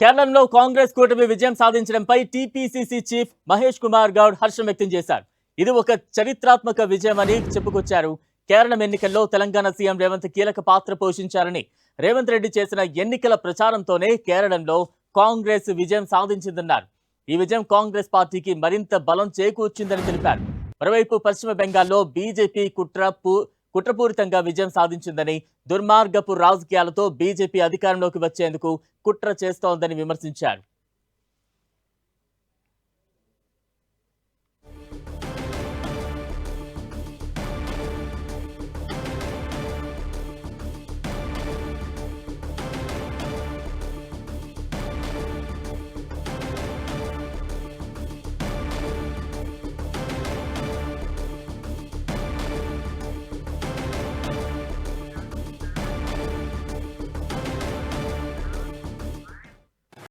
కేరళంలో కాంగ్రెస్ కూటమి విజయం సాధించడంపై TPCC chief Mahesh Kumar Goud హర్షం వ్యక్తం చేశారు. ఇది ఒక చరిత్రాత్మక విజయమని చెప్పుకొచ్చారు. కేరళం ఎన్నికల్లో తెలంగాణ సీఎం రేవంత్ కీలక పాత్ర పోషించారని, రేవంత్ రెడ్డి చేసిన ఎన్నికల ప్రచారంతోనే కేరళంలో కాంగ్రెస్ విజయం సాధించిందన్నారు. ఈ విజయం కాంగ్రెస్ పార్టీకి మరింత బలం చేకూర్చిందని తెలిపారు. మరోవైపు పశ్చిమ బెంగాల్లో బీజేపీ కుట్రపూరితంగా విజయం సాధించిందని, దుర్మార్గపు రాజకీయాలతో బీజేపీ అధికారంలోకి వచ్చేందుకు కుట్ర చేస్తోందని విమర్శించారు.